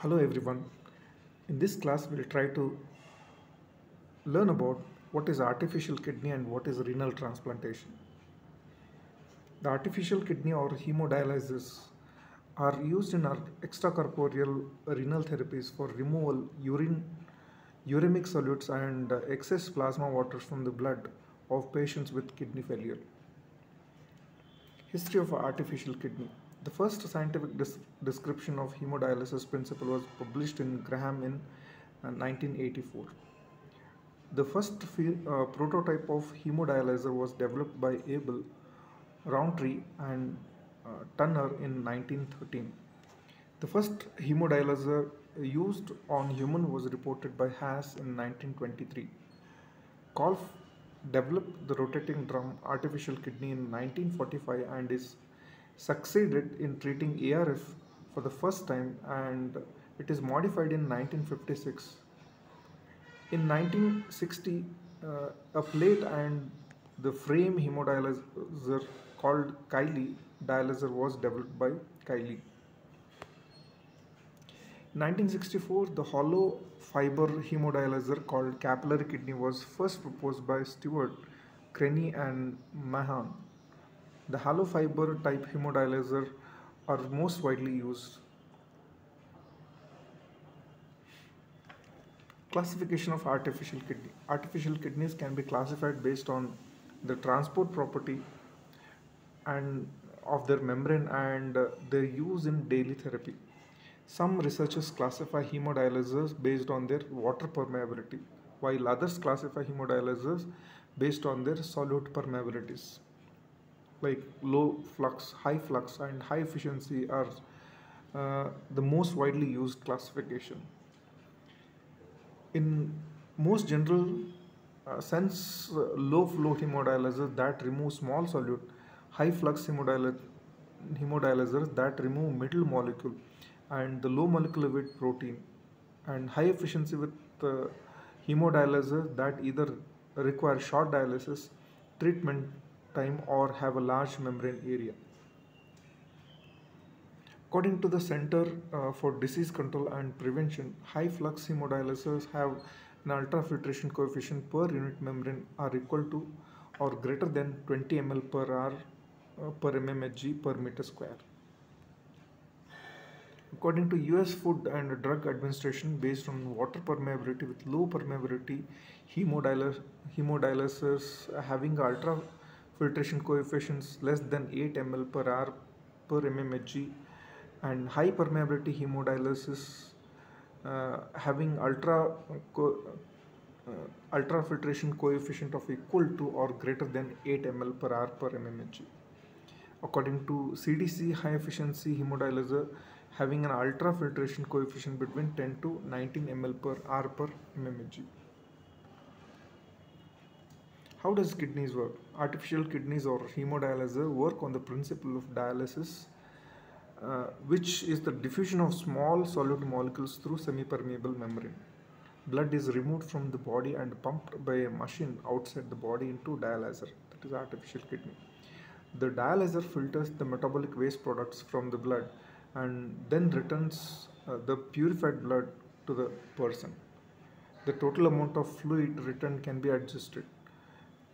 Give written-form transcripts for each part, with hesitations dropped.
Hello everyone. In this class, we'll try to learn about what is artificial kidney and what is renal transplantation. The artificial kidney or hemodialysis are used in our extracorporeal renal therapies for removal uremic solutes and excess plasma water from the blood of patients with kidney failure. History of artificial kidney. The first scientific description of hemodialysis principle was published in Graham in 1984. The first prototype of hemodialyzer was developed by Abel, Rountree, and Turner in 1913. The first hemodialyzer used on human was reported by Haas in 1923. Kolff developed the rotating drum artificial kidney in 1945 and is succeeded in treating ARF for the first time, and it is modified in 1956. In 1960, a plate and the frame hemodialyzer called Kiley dialyzer was developed by Kiley. In 1964, the hollow fiber hemodialyzer called capillary kidney was first proposed by Stewart, Crenny, and Mahan. The hollow fiber type hemodialyzer are most widely used. Classification of artificial kidney. Artificial kidneys can be classified based on the transport property and of their membrane and their use in daily therapy. Some researchers classify hemodialyzers based on their water permeability, while others classify hemodialyzers based on their solute permeabilities. Like low flux, high flux, and high efficiency are the most widely used classification. In most general sense, low flow hemodialyzers that remove small solute, high flux hemodialyzers that remove middle molecule and the low molecular weight protein, and high efficiency with hemodialyzers that either require short dialysis treatment time or have a large membrane area. According to the Center for Disease Control and Prevention, high flux hemodialysers have an ultrafiltration coefficient per unit membrane are equal to or greater than 20 ml per hour per mmHg per meter square. According to US Food and Drug Administration, based on water permeability with low permeability hemodialysers having ultrafiltration coefficients less than 8 ml per hour per mmHg and high permeability hemodialysis having ultrafiltration coefficient of equal to or greater than 8 ml per hour per mmHg. According to CDC, high efficiency hemodialyzer having an ultrafiltration coefficient between 10 to 19 ml per hour per mmHg. How does kidneys work? Artificial kidneys or hemodialyzer work on the principle of dialysis, which is the diffusion of small solute molecules through semi-permeable membrane. Blood is removed from the body and pumped by a machine outside the body into dialyzer, that is artificial kidney. The dialyzer filters the metabolic waste products from the blood and then returns the purified blood to the person. The total amount of fluid returned can be adjusted.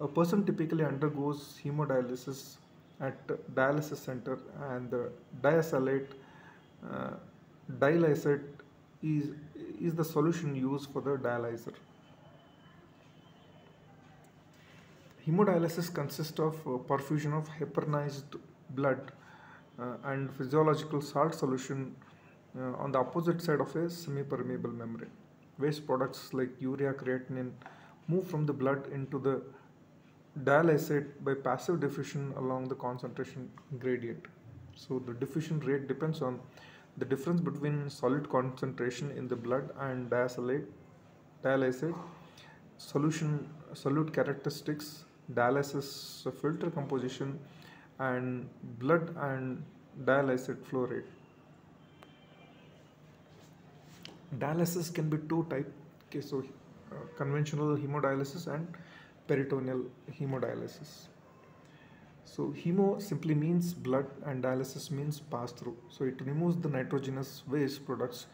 A person typically undergoes hemodialysis at dialysis center, and the dialysate is the solution used for the dialyzer. Hemodialysis consists of perfusion of heparinized blood and physiological salt solution on the opposite side of a semi-permeable membrane. Waste products like urea, creatinine move from the blood into the dialysate by passive diffusion along the concentration gradient. So the diffusion rate depends on the difference between solute concentration in the blood and dialysate solution, solute characteristics, dialysis filter composition, and blood and dialysate flow rate. Dialysis can be two types. Okay, so conventional hemodialysis and peritoneal hemodialysis. So hemo simply means blood and dialysis means pass through. So it removes the nitrogenous waste products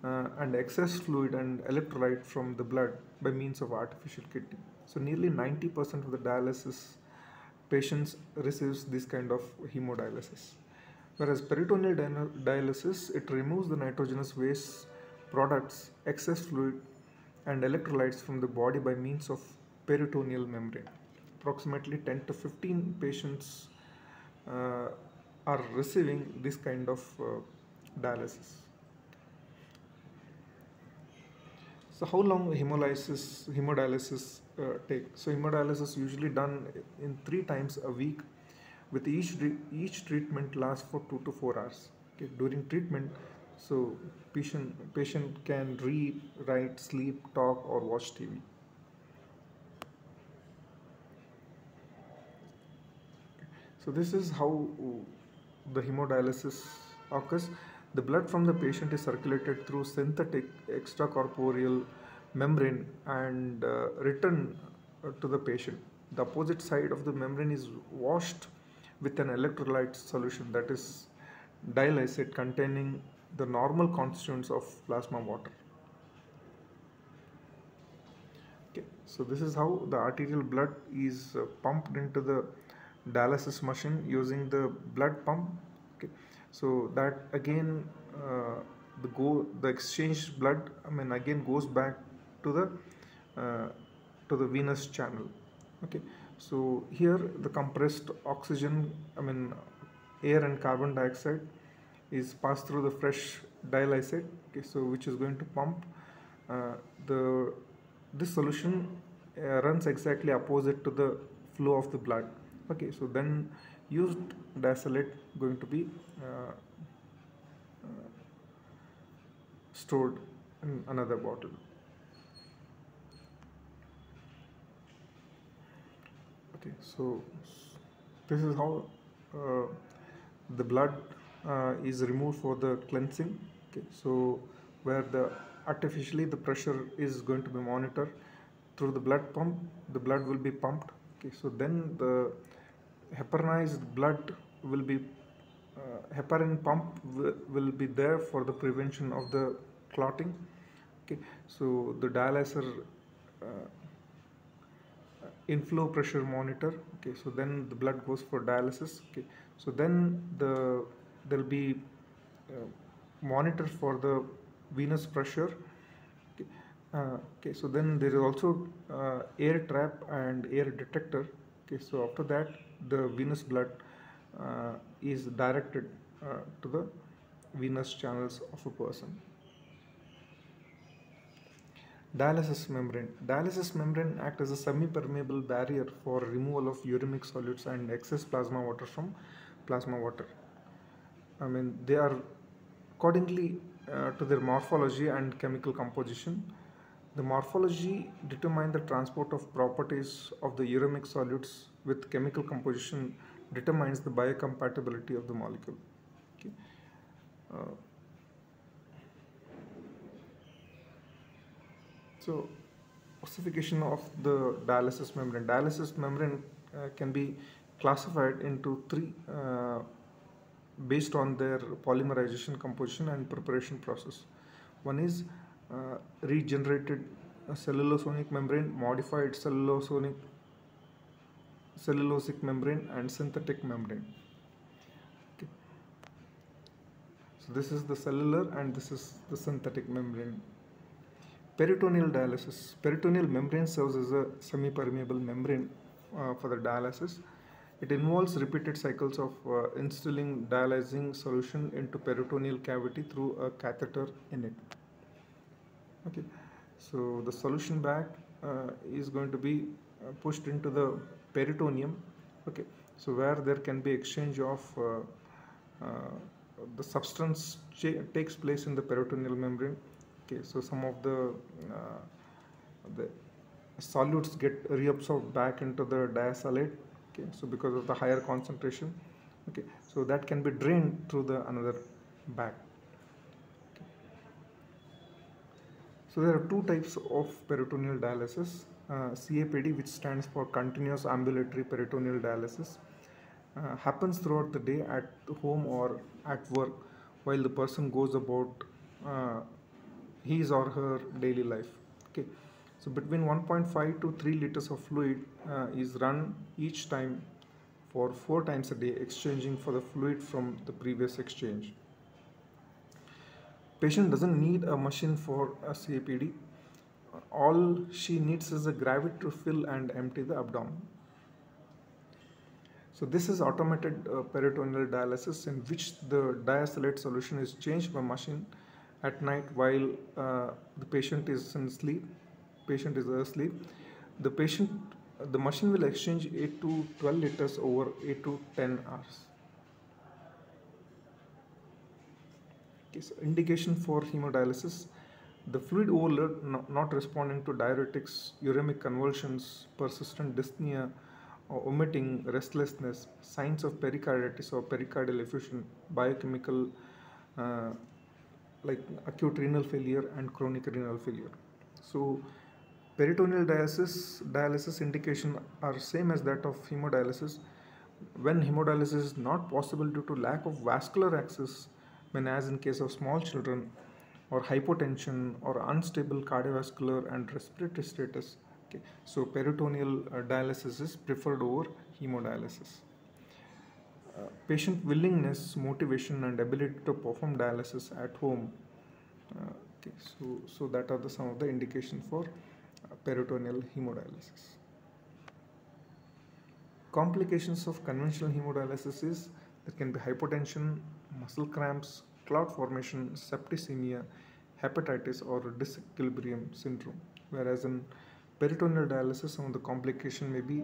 and excess fluid and electrolyte from the blood by means of artificial kidney. So nearly 90% of the dialysis patients receives this kind of hemodialysis. Whereas peritoneal dialysis, it removes the nitrogenous waste products, excess fluid and electrolytes from the body by means of peritoneal membrane. Approximately 10 to 15 patients uh, are receiving this kind of dialysis. So how long hemodialysis take? So hemodialysis usually done in 3 times a week, with each treatment lasts for 2 to 4 hours. Okay, during treatment, so patient can read, write, sleep, talk, or watch TV. So this is how the hemodialysis occurs. The blood from the patient is circulated through synthetic extracorporeal membrane and returned to the patient. The opposite side of the membrane is washed with an electrolyte solution, that is dialysate, containing the normal constituents of plasma water. Okay, so this is how the arterial blood is pumped into the dialysis machine using the blood pump. Okay, so that again the exchanged blood, again goes back to uh, the venous channel. Okay, so here the compressed oxygen, air and carbon dioxide is passed through the fresh dialysate. Okay, so which is going to pump uh, the this solution runs exactly opposite to the flow of the blood. Okay, so then used dialysate going to be stored in another bottle. Okay, so this is how uh, the blood is removed for the cleansing. Okay, so where the artificially the pressure is going to be monitored through the blood pump, the blood will be pumped. Okay, so then the heparinized blood will be heparin pump will be there for the prevention of the clotting. Okay, so the dialyzer uh, inflow pressure monitor. Okay, so then the blood goes for dialysis. Okay, so then there'll be monitor for the venous pressure. Okay, okay, so then there is also air trap and air detector. Okay, so after that the venous blood is directed to the venous channels of a person. Dialysis membrane. Dialysis membrane act as a semi-permeable barrier for removal of uremic solids and excess plasma water from plasma water. They are accordingly to their morphology and chemical composition. The morphology determines the transport of properties of the uremic solids, with chemical composition determines the biocompatibility of the molecule. Okay. Uh, So, ossification of the dialysis membrane. Dialysis membrane can be classified into three based on their polymerization, composition, and preparation process. One is regenerated cellulosic membrane, modified cellulosic membrane, and synthetic membrane. Okay. So this is the cellular and this is the synthetic membrane. Peritoneal dialysis. Peritoneal membrane serves as a semi-permeable membrane for the dialysis. It involves repeated cycles of instilling dialyzing solution into peritoneal cavity through a catheter in it. Okay, so the solution bag is going to be pushed into the peritoneum. Okay, so where there can be exchange of the substance takes place in the peritoneal membrane. Okay, so some of the solutes get reabsorbed back into the dialysate. Okay, so because of the higher concentration. Okay, so that can be drained through the another bag. Okay. So there are two types of peritoneal dialysis. CAPD, which stands for continuous ambulatory peritoneal dialysis, happens throughout the day at home or at work while the person goes about his or her daily life. Okay, so between 1.5 to 3 liters of fluid is run each time for 4 times a day, exchanging for the fluid from the previous exchange. Patient doesn't need a machine for a CAPD. All she needs is a gravity to fill and empty the abdomen. So this is automated peritoneal dialysis, in which the diacylate solution is changed by machine at night while the patient is in sleep. Patient is asleep. The patient, the machine will exchange 8 to 12 liters over 8 to 10 hours. Okay, so indication for hemodialysis: the fluid overload not responding to diuretics, uremic convulsions, persistent dyspnea, or omitting, restlessness, signs of pericarditis or pericardial effusion, biochemical uh, like acute renal failure and chronic renal failure. So peritoneal dialysis indication are same as that of hemodialysis. When hemodialysis is not possible due to lack of vascular access, when as in case of small children, or hypotension or unstable cardiovascular and respiratory status. Okay, so peritoneal dialysis is preferred over hemodialysis. Patient willingness, motivation, and ability to perform dialysis at home. Okay, so that are some of the indications for peritoneal hemodialysis. Complications of conventional hemodialysis is there can be hypotension, muscle cramps, clot formation, septicemia, hepatitis, or disequilibrium syndrome. Whereas in peritoneal dialysis, some of the complication may be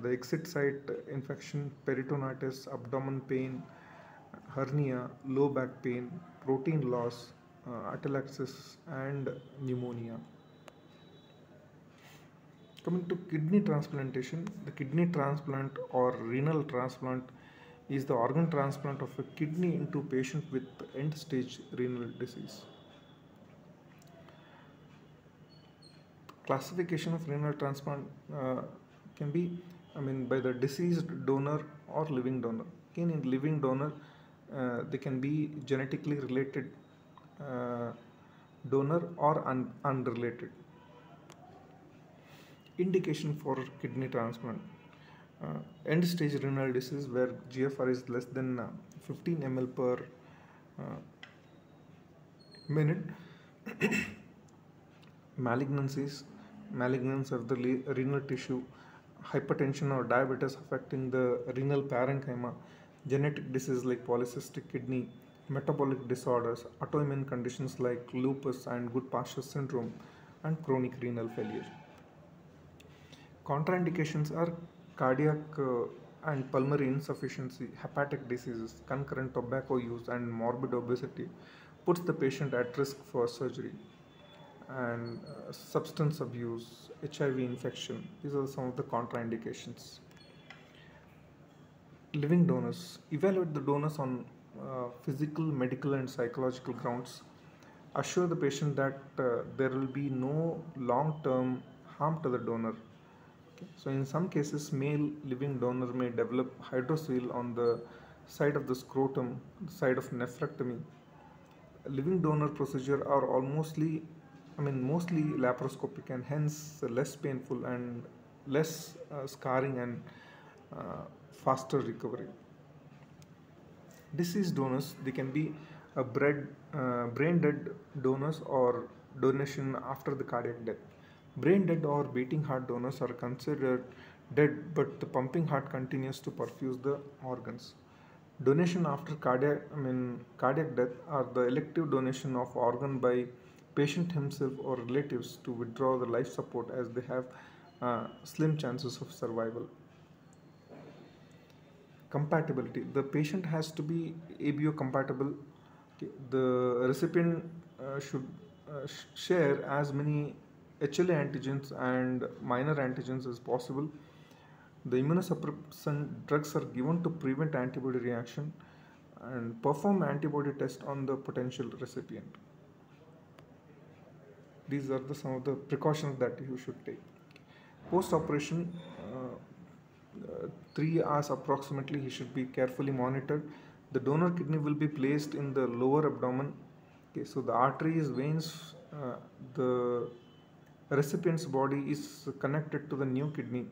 the exit site infection, peritonitis, abdomen pain, hernia, low back pain, protein loss, atelectasis, and pneumonia. Coming to kidney transplantation, the kidney transplant or renal transplant is the organ transplant of a kidney into patient with end stage renal disease. Classification of renal transplant can be, by the deceased donor or living donor. Again, in living donor, they can be genetically related donor or unrelated. Indication for kidney transplant: end stage renal disease where GFR is less than 15 ml per minute. Malignance of the renal tissue, hypertension or diabetes affecting the renal parenchyma, genetic disease like polycystic kidney, metabolic disorders, autoimmune conditions like lupus and Goodpasture syndrome, and chronic renal failure. Contraindications are cardiac and pulmonary insufficiency, hepatic diseases, concurrent tobacco use, and morbid obesity puts the patient at risk for surgery. And substance abuse, HIV infection, these are some of the contraindications. Living donors: evaluate the donors on physical, medical, and psychological grounds. Assure the patient that there will be no long-term harm to the donor. Okay. So in some cases, male living donor may develop hydrocele on the side of the scrotum, the side of nephrectomy. Living donor procedure are mostly laparoscopic and hence less painful and less scarring and faster recovery. Deceased donors, they can be brain dead donors or donation after the cardiac death. Brain dead or beating heart donors are considered dead, but the pumping heart continues to perfuse the organs. Donation after cardiac death are the elective donation of organ by patient himself or relatives to withdraw the life support as they have slim chances of survival. Compatibility: the patient has to be ABO compatible. Okay. The recipient should share as many HLA antigens and minor antigens as possible. The immunosuppressant drugs are given to prevent antibody reaction, and perform antibody test on the potential recipient. These are some of the precautions that you should take. Post operation, 3 hours approximately, he should be carefully monitored. The donor kidney will be placed in the lower abdomen. Okay, so the arteries, veins uh, the recipient's body is connected to the new kidney.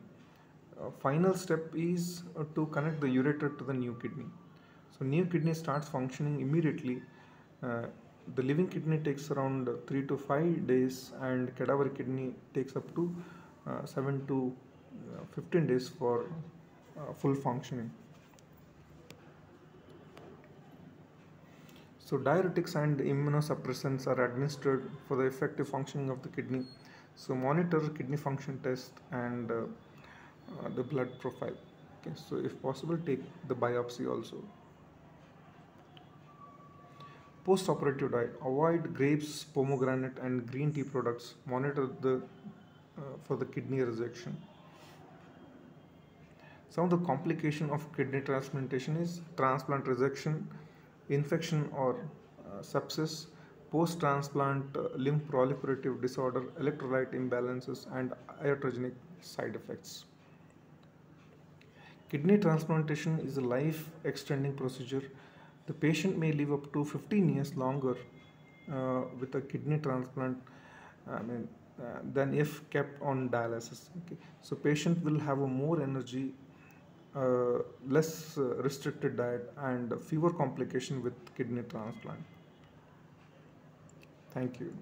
Final step is to connect the ureter to the new kidney. So new kidney starts functioning immediately. Uh, the living kidney takes around 3 to 5 days, and cadaver kidney takes up to 7 to 15 days for full functioning. So diuretics and immunosuppressants are administered for the effective functioning of the kidney. So monitor kidney function test and the blood profile. Okay, so if possible, take the biopsy also. Post-operative diet: avoid grapes, pomegranate, and green tea products. Monitor the for the kidney rejection. Some of the complication of kidney transplantation is transplant rejection, infection or sepsis, post-transplant limb proliferative disorder, electrolyte imbalances, and iatrogenic side effects. Kidney transplantation is a life-extending procedure. The patient may live up to 15 years longer with a kidney transplant, I mean, than if kept on dialysis. Okay. So patient will have a more energy, less restricted diet, and fewer complication with kidney transplant. Thank you.